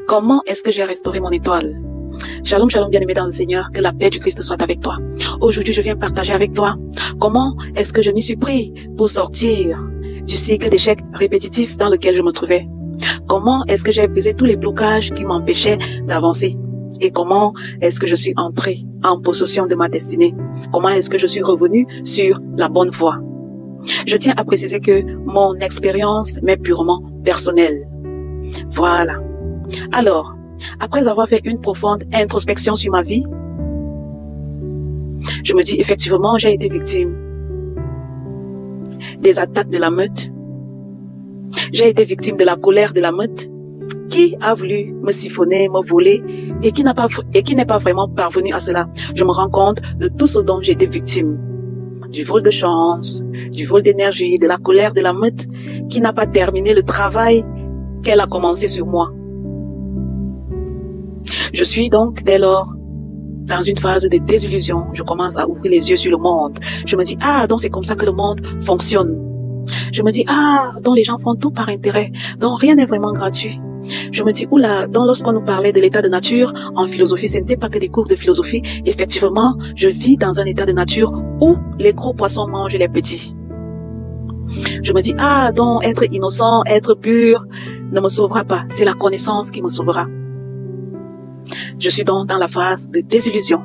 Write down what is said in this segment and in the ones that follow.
Comment est-ce que j'ai restauré mon étoile? Shalom, shalom, bien-aimé dans le Seigneur, que la paix du Christ soit avec toi. Aujourd'hui, je viens partager avec toi comment est-ce que je m'y suis pris pour sortir du cycle d'échecs répétitif dans lequel je me trouvais. Comment est-ce que j'ai brisé tous les blocages qui m'empêchaient d'avancer? Et comment est-ce que je suis entré en possession de ma destinée? Comment est-ce que je suis revenu sur la bonne voie? Je tiens à préciser que mon expérience m'est purement personnelle. Voilà. Alors, après avoir fait une profonde introspection sur ma vie, je me dis effectivement, j'ai été victime des attaques de la meute. J'ai été victime de la colère de la meute qui a voulu me siphonner, me voler et qui n'est pas vraiment parvenu à cela. Je me rends compte de tout ce dont j'ai été victime. Du vol de chance, du vol d'énergie, de la colère de la meute qui n'a pas terminé le travail qu'elle a commencé sur moi. Je suis donc dès lors dans une phase de désillusion. Je commence à ouvrir les yeux sur le monde. Je me dis, ah, donc c'est comme ça que le monde fonctionne. Je me dis, ah, donc les gens font tout par intérêt. Donc rien n'est vraiment gratuit. Je me dis, oula, donc lorsqu'on nous parlait de l'état de nature en philosophie, ce n'était pas que des cours de philosophie. Effectivement, je vis dans un état de nature où les gros poissons mangent les petits. Je me dis, ah, donc être innocent, être pur ne me sauvera pas. C'est la connaissance qui me sauvera. Je suis donc dans la phase de désillusion.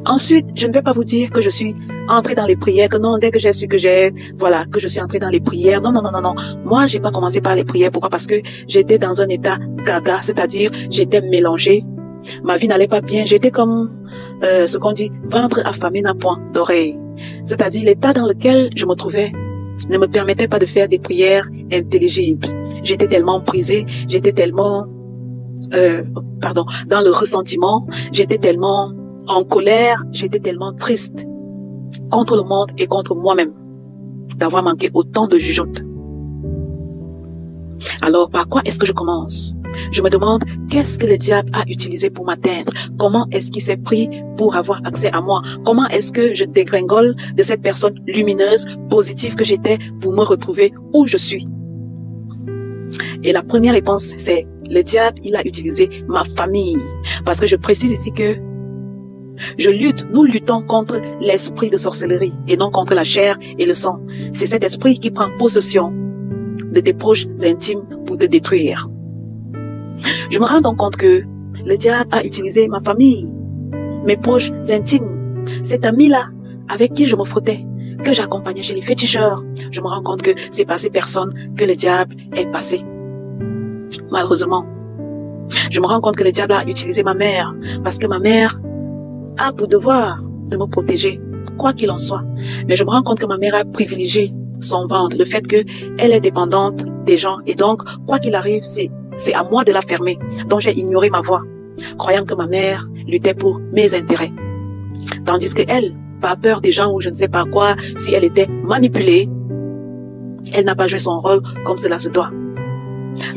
Ensuite, je ne vais pas vous dire que je suis entrée dans les prières, que non, dès que j'ai su que que je suis entrée dans les prières. Non. Moi, j'ai pas commencé par les prières. Pourquoi? Parce que j'étais dans un état gaga, c'est-à-dire, j'étais mélangée. Ma vie n'allait pas bien. J'étais comme, ce qu'on dit, ventre affamé n'a point d'oreille. C'est-à-dire, l'état dans lequel je me trouvais ne me permettait pas de faire des prières intelligibles. J'étais tellement brisée, j'étais tellement, dans le ressentiment, j'étais tellement en colère, j'étais tellement triste contre le monde et contre moi-même d'avoir manqué autant de jugeotes. Alors, par quoi est-ce que je commence? Je me demande, qu'est-ce que le diable a utilisé pour m'atteindre? Comment est-ce qu'il s'est pris pour avoir accès à moi? Comment est-ce que je dégringole de cette personne lumineuse, positive que j'étais pour me retrouver où je suis? Et la première réponse, c'est le diable, il a utilisé ma famille. Parce que je précise ici que nous luttons contre l'esprit de sorcellerie et non contre la chair et le sang. C'est cet esprit qui prend possession de tes proches intimes pour te détruire. Je me rends donc compte que le diable a utilisé ma famille, mes proches intimes, cet ami-là avec qui je me frottais, que j'accompagnais chez les féticheurs. Je me rends compte que c'est par ces personnes que le diable est passé. Malheureusement, je me rends compte que le diable a utilisé ma mère parce que ma mère a pour devoir de me protéger, quoi qu'il en soit. Mais je me rends compte que ma mère a privilégié son ventre, le fait qu'elle est dépendante des gens. Et donc, quoi qu'il arrive, c'est à moi de la fermer. Donc, j'ai ignoré ma voix, croyant que ma mère luttait pour mes intérêts. Tandis que elle, par peur des gens ou je ne sais pas quoi, si elle était manipulée, elle n'a pas joué son rôle comme cela se doit.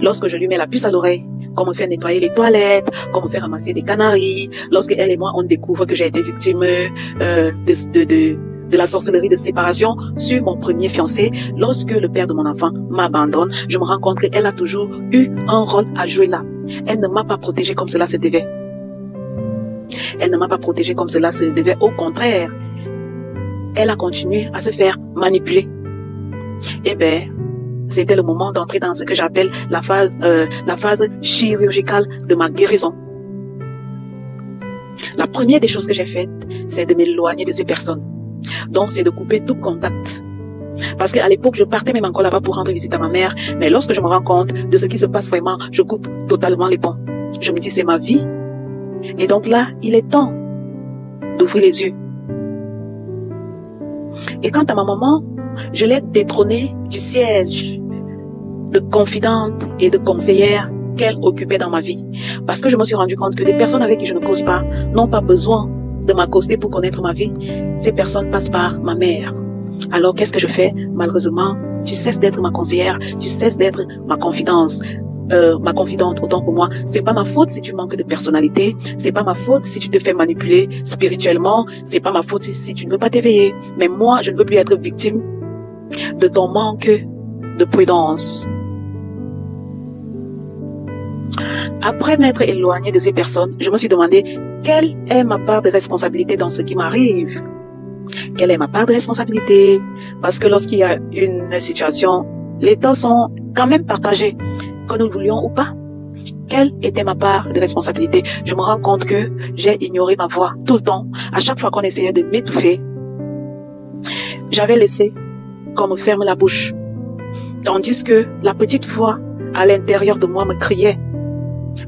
Lorsque je lui mets la puce à l'oreille, qu'on me fait nettoyer les toilettes, qu'on me fait ramasser des canaris, lorsque elle et moi, on découvre que j'ai été victime de la sorcellerie de séparation sur mon premier fiancé, lorsque le père de mon enfant m'abandonne, je me rends compte qu'elle a toujours eu un rôle à jouer là. Elle ne m'a pas protégée comme cela se devait. Elle ne m'a pas protégée comme cela se devait. Au contraire, elle a continué à se faire manipuler. Eh bien, c'était le moment d'entrer dans ce que j'appelle la phase chirurgicale de ma guérison. La première des choses que j'ai faites, c'est de m'éloigner de ces personnes. Donc, c'est de couper tout contact. Parce qu'à l'époque, je partais même encore là-bas pour rendre visite à ma mère. Mais lorsque je me rends compte de ce qui se passe vraiment, je coupe totalement les ponts. Je me dis, c'est ma vie. Et donc là, il est temps d'ouvrir les yeux. Et quant à ma maman, je l'ai détrônée du siège de confidente et de conseillère qu'elle occupait dans ma vie. Parce que je me suis rendu compte que des personnes avec qui je ne cause pas n'ont pas besoin de m'accoster pour connaître ma vie. Ces personnes passent par ma mère. Alors qu'est-ce que je fais? Malheureusement, tu cesses d'être ma conseillère, tu cesses d'être ma confidente, autant pour moi. C'est pas ma faute si tu manques de personnalité, c'est pas ma faute si tu te fais manipuler spirituellement, c'est pas ma faute si tu ne veux pas t'éveiller. Mais moi, je ne veux plus être victime de ton manque de prudence. Après m'être éloignée de ces personnes, je me suis demandé quelle est ma part de responsabilité dans ce qui m'arrive. Quelle est ma part de responsabilité? Parce que lorsqu'il y a une situation, les temps sont quand même partagés, que nous le voulions ou pas. Quelle était ma part de responsabilité? Je me rends compte que j'ai ignoré ma voix tout le temps. À chaque fois qu'on essayait de m'étouffer, j'avais laissé qu'on me ferme la bouche. Tandis que la petite voix à l'intérieur de moi me criait,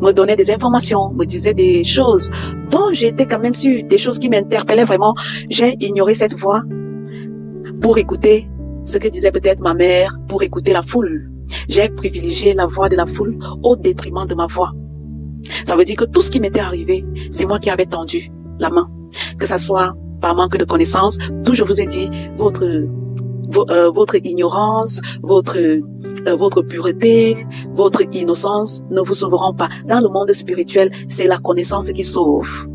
me donnait des informations, me disait des choses dont j'étais quand même sûre, des choses qui m'interpellaient vraiment. J'ai ignoré cette voix pour écouter ce que disait peut-être ma mère, pour écouter la foule. J'ai privilégié la voix de la foule au détriment de ma voix. Ça veut dire que tout ce qui m'était arrivé, c'est moi qui avais tendu la main. Que ça soit par manque de connaissances, d'où je vous ai dit, votre ignorance, votre pureté, votre innocence ne vous sauveront pas. Dans le monde spirituel, c'est la connaissance qui sauve.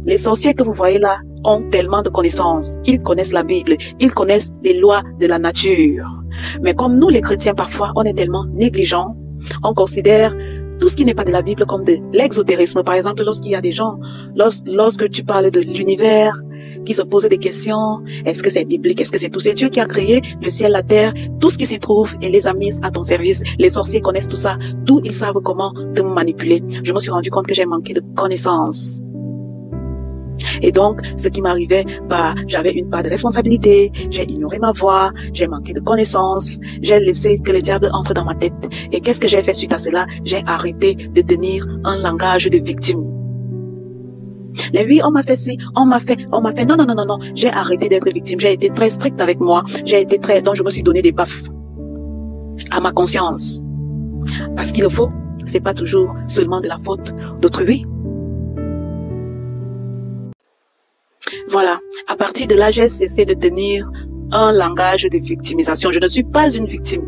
Les sorciers que vous voyez là ont tellement de connaissances. Ils connaissent la Bible, ils connaissent les lois de la nature. Mais comme nous les chrétiens, parfois, on est tellement négligents, on considère tout ce qui n'est pas de la Bible comme de l'exotérisme. Par exemple, lorsqu'il y a des gens, lorsque tu parles de l'univers, qui se posent des questions, est-ce que c'est biblique, est-ce que c'est tout? C'est Dieu qui a créé le ciel, la terre, tout ce qui s'y trouve et les a mis à ton service. Les sorciers connaissent tout ça, d'où ils savent comment te manipuler. Je me suis rendu compte que j'ai manqué de connaissances. Et donc, ce qui m'arrivait, j'avais une part de responsabilité, j'ai ignoré ma voix, j'ai manqué de connaissances, j'ai laissé que le diable entre dans ma tête. Et qu'est-ce que j'ai fait suite à cela? J'ai arrêté de tenir un langage de victime. Les oui, on m'a fait ci, on m'a fait, non. J'ai arrêté d'être victime, j'ai été très stricte avec moi, donc je me suis donné des baffes à ma conscience. Parce qu'il le faut, c'est pas toujours seulement de la faute d'autrui. Voilà, à partir de là, j'ai cessé de tenir un langage de victimisation. Je ne suis pas une victime.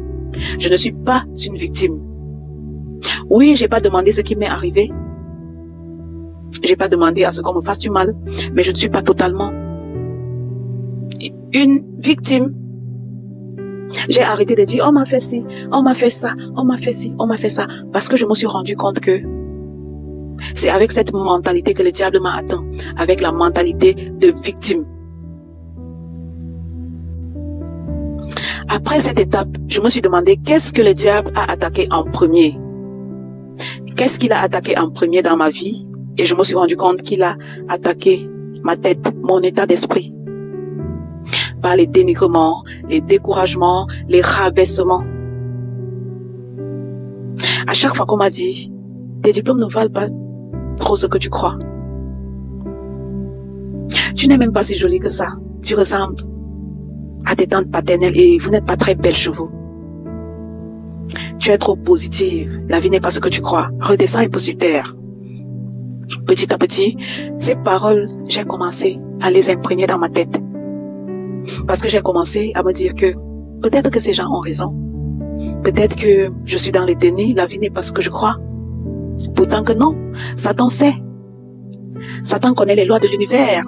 Je ne suis pas une victime. Oui, j'ai pas demandé ce qui m'est arrivé. J'ai pas demandé à ce qu'on me fasse du mal, mais je ne suis pas totalement une victime. J'ai arrêté de dire, on m'a fait ci, on m'a fait ça, on m'a fait ci, on m'a fait ça, parce que je me suis rendu compte que c'est avec cette mentalité que le diable m'a atteint, avec la mentalité de victime. Après cette étape, je me suis demandé qu'est-ce que le diable a attaqué en premier. Qu'est-ce qu'il a attaqué en premier dans ma vie? Et je me suis rendu compte qu'il a attaqué ma tête, mon état d'esprit. Par les dénigrements, les découragements, les rabaissements. À chaque fois qu'on m'a dit, tes diplômes ne valent pas trop ce que tu crois. Tu n'es même pas si jolie que ça. Tu ressembles à tes tantes paternelles et vous n'êtes pas très belle chez vous. Tu es trop positive. La vie n'est pas ce que tu crois. Redescends un peu sur terre. Petit à petit, ces paroles, j'ai commencé à les imprégner dans ma tête. Parce que j'ai commencé à me dire que peut-être que ces gens ont raison. Peut-être que je suis dans le déni, la vie n'est pas ce que je crois. Pourtant que non, Satan sait. Satan connaît les lois de l'univers.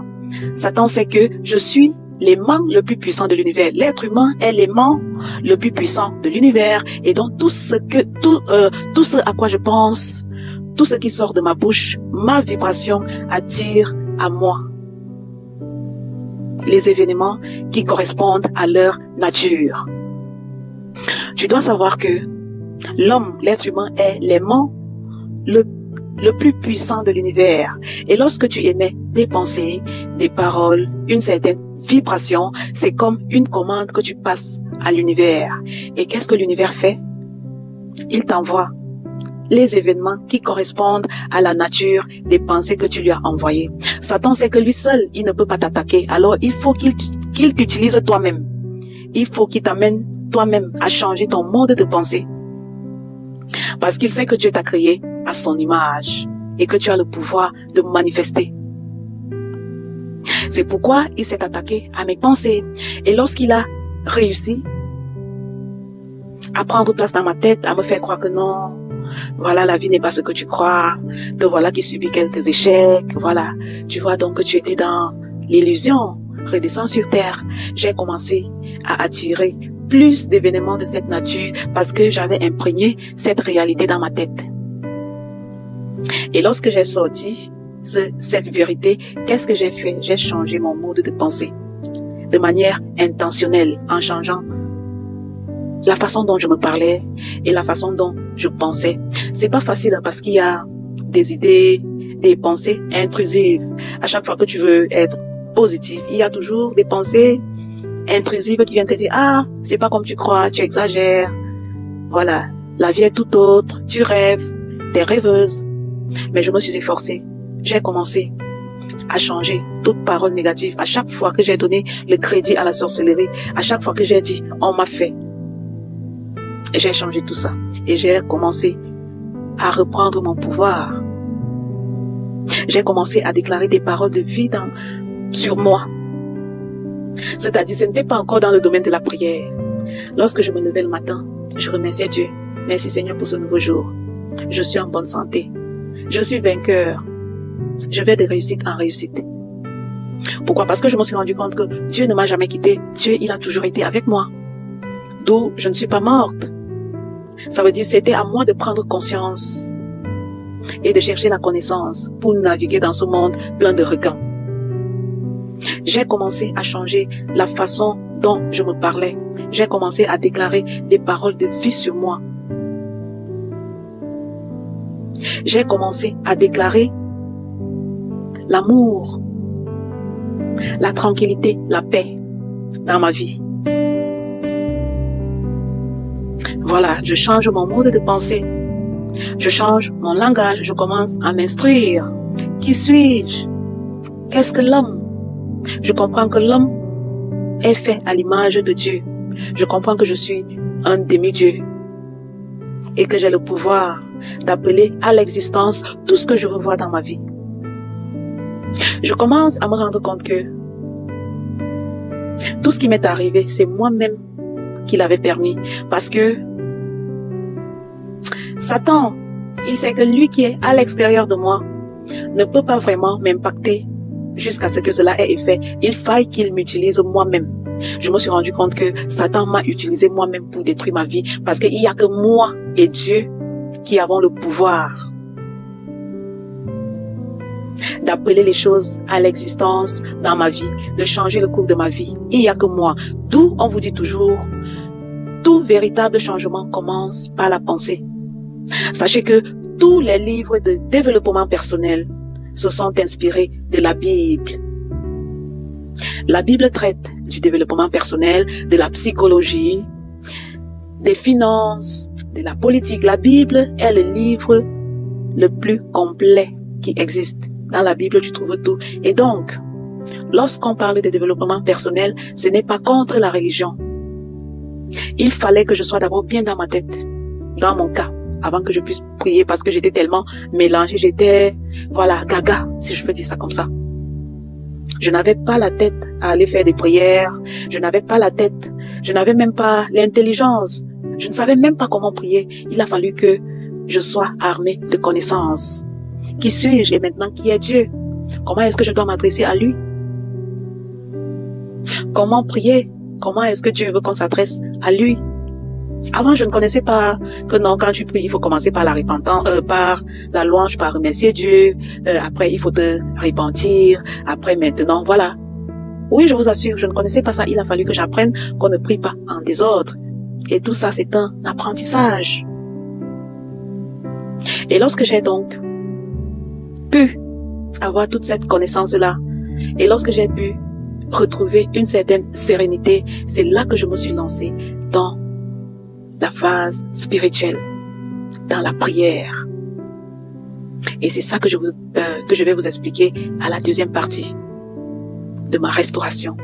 Satan sait que je suis l'aimant le plus puissant de l'univers. L'être humain est l'aimant le plus puissant de l'univers. Et donc tout ce à quoi je pense, tout ce qui sort de ma bouche, ma vibration attire à moi les événements qui correspondent à leur nature. Tu dois savoir que l'homme, l'être humain est l'aimant le plus puissant de l'univers. Et lorsque tu émets des pensées, des paroles, une certaine vibration, c'est comme une commande que tu passes à l'univers. Et qu'est-ce que l'univers fait? Il t'envoie les événements qui correspondent à la nature des pensées que tu lui as envoyées. Satan sait que lui seul, il ne peut pas t'attaquer. Alors, il faut qu'il t'utilise toi-même. Il faut qu'il t'amène toi-même à changer ton mode de pensée. Parce qu'il sait que Dieu t'a créé à son image et que tu as le pouvoir de manifester. C'est pourquoi il s'est attaqué à mes pensées. Et lorsqu'il a réussi à prendre place dans ma tête, à me faire croire que non, voilà, la vie n'est pas ce que tu crois, te voilà qui subit quelques échecs, voilà, tu vois donc que tu étais dans l'illusion, redescends sur terre. J'ai commencé à attirer plus d'événements de cette nature parce que j'avais imprégné cette réalité dans ma tête. Et lorsque j'ai sorti cette vérité, qu'est-ce que j'ai fait? J'ai changé mon mode de pensée de manière intentionnelle, en changeant la façon dont je me parlais et la façon dont je pensais. C'est pas facile hein, parce qu'il y a des idées, des pensées intrusives. À chaque fois que tu veux être positif, il y a toujours des pensées intrusives qui viennent te dire, ah, c'est pas comme tu crois, tu exagères. Voilà, la vie est tout autre, tu rêves, t'es rêveuse. Mais je me suis efforcée. J'ai commencé à changer toute parole négative. À chaque fois que j'ai donné le crédit à la sorcellerie, à chaque fois que j'ai dit, on m'a fait, j'ai changé tout ça. Et j'ai commencé à reprendre mon pouvoir. J'ai commencé à déclarer des paroles de vie sur moi. C'est-à-dire, ce n'était pas encore dans le domaine de la prière. Lorsque je me levais le matin, je remerciais Dieu. Merci Seigneur pour ce nouveau jour. Je suis en bonne santé. Je suis vainqueur. Je vais de réussite en réussite. Pourquoi? Parce que je me suis rendu compte que Dieu ne m'a jamais quitté. Dieu, il a toujours été avec moi. D'où je ne suis pas morte. Ça veut dire que c'était à moi de prendre conscience et de chercher la connaissance pour naviguer dans ce monde plein de requins. J'ai commencé à changer la façon dont je me parlais. J'ai commencé à déclarer des paroles de vie sur moi. J'ai commencé à déclarer l'amour, la tranquillité, la paix dans ma vie. Voilà, je change mon mode de pensée. Je change mon langage, je commence à m'instruire. Qui suis-je? Qu'est-ce que l'homme? Je comprends que l'homme est fait à l'image de Dieu. Je comprends que je suis un demi-dieu et que j'ai le pouvoir d'appeler à l'existence tout ce que je veux voir dans ma vie. Je commence à me rendre compte que tout ce qui m'est arrivé, c'est moi-même qui l'avais permis. Parce que Satan, il sait que lui qui est à l'extérieur de moi ne peut pas vraiment m'impacter jusqu'à ce que cela ait effet. Il faille qu'il m'utilise moi-même. Je me suis rendu compte que Satan m'a utilisé moi-même pour détruire ma vie parce qu'il n'y a que moi et Dieu qui avons le pouvoir d'appeler les choses à l'existence dans ma vie, de changer le cours de ma vie. Il n'y a que moi. D'où on vous dit toujours, tout véritable changement commence par la pensée. Sachez que tous les livres de développement personnel se sont inspirés de la Bible. La Bible traite du développement personnel, de la psychologie, des finances, de la politique. La Bible est le livre le plus complet qui existe. Dans la Bible, tu trouves tout. Et donc, lorsqu'on parle de développement personnel, ce n'est pas contre la religion. Il fallait que je sois d'abord bien dans ma tête, dans mon cas, avant que je puisse prier parce que j'étais tellement mélangée, j'étais, voilà, gaga, si je peux dire ça comme ça. Je n'avais pas la tête à aller faire des prières, je n'avais pas la tête, je n'avais même pas l'intelligence, je ne savais même pas comment prier. Il a fallu que je sois armée de connaissances. Qui suis-je et maintenant qui est Dieu? Comment est-ce que je dois m'adresser à lui? Comment prier? Comment est-ce que Dieu veut qu'on s'adresse à lui? Avant, je ne connaissais pas que non, quand tu pries, il faut commencer par la repentance, par la louange, par remercier Dieu. Après, il faut te repentir. Après, maintenant, voilà. Oui, je vous assure, je ne connaissais pas ça. Il a fallu que j'apprenne qu'on ne prie pas en désordre. Et tout ça, c'est un apprentissage. Et lorsque j'ai donc pu avoir toute cette connaissance-là, et lorsque j'ai pu retrouver une certaine sérénité, c'est là que je me suis lancée dans la phase spirituelle, dans la prière. Et c'est ça que je vais vous expliquer à la deuxième partie de ma restauration.